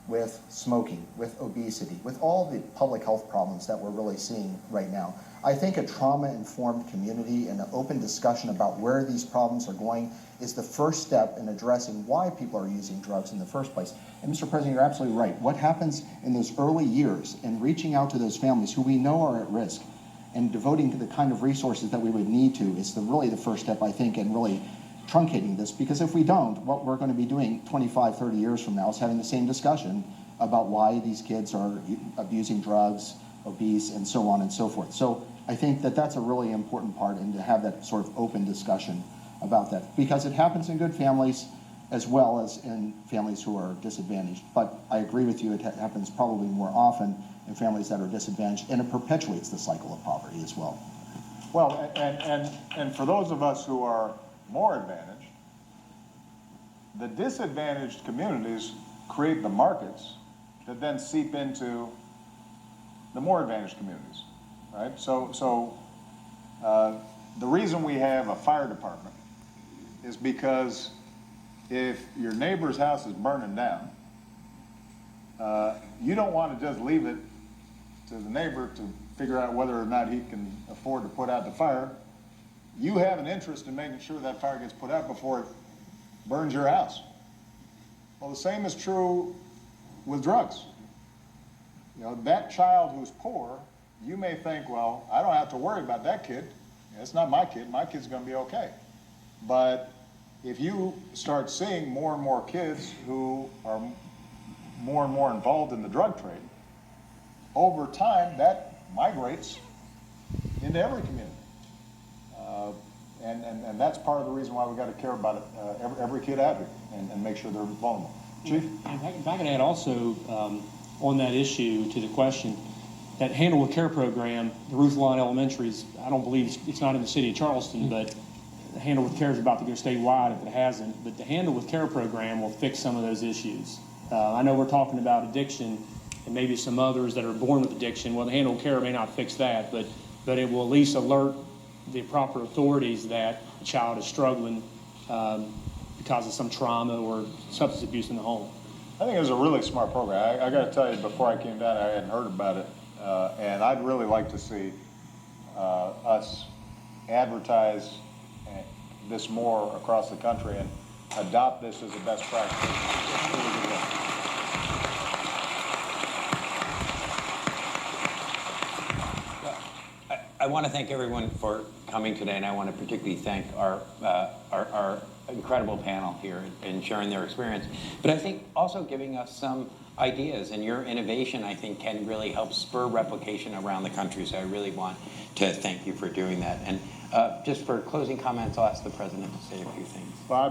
with smoking, with obesity, with all the public health problems that we're really seeing right now. I think a trauma-informed community and an open discussion about where these problems are going is the first step in addressing why people are using drugs in the first place. And Mr. President, you're absolutely right. What happens in those early years in reaching out to those families who we know are at risk and devoting the kind of resources that we would need to is really the first step, I think, in really truncating this, because if we don't, what we're going to be doing 25, 30 years from now is having the same discussion about why these kids are abusing drugs, obese, and so on and so forth. So I think that that's a really important part, and to have that sort of open discussion about that, because it happens in good families as well as in families who are disadvantaged. But I agree with you, it happens probably more often in families that are disadvantaged, and it perpetuates the cycle of poverty as well. Well, and for those of us who are more advantaged, the disadvantaged communities create the markets that then seep into the more advantaged communities, right? So the reason we have a fire department is because if your neighbor's house is burning down, you don't want to just leave it to the neighbor to figure out whether or not he can afford to put out the fire. You have an interest in making sure that fire gets put out before it burns your house. Well, the same is true with drugs. You know, that child who's poor, you may think, well, I don't have to worry about that kid. It's not my kid. My kid's going to be okay. But if you start seeing more and more kids who are more and more involved in the drug trade, over time that migrates into every community. And that's part of the reason why we got to care about it, every kid out here, and make sure they're vulnerable. Chief? If I can add also on that issue to the question, that Handle with Care program, the Ruth Lawn Elementaries, I don't believe it's not in the city of Charleston, but the Handle with Care is about to go statewide if it hasn't. But the Handle with Care program will fix some of those issues. I know we're talking about addiction and maybe some others that are born with addiction. Well, the Handle with Care may not fix that, but it will at least alert the proper authorities that a child is struggling because of some trauma or substance abuse in the home. I think it was a really smart program. I got to tell you, before I came down, I hadn't heard about it, and I'd really like to see us advertise this more across the country and adopt this as a best practice. Really good work. I want to thank everyone for coming today, and I want to particularly thank our incredible panel here and sharing their experience. But I think also giving us some ideas, and your innovation, I think, can really help spur replication around the country. So I really want to thank you for doing that. And just for closing comments, I'll ask the President to say a few things. Bob?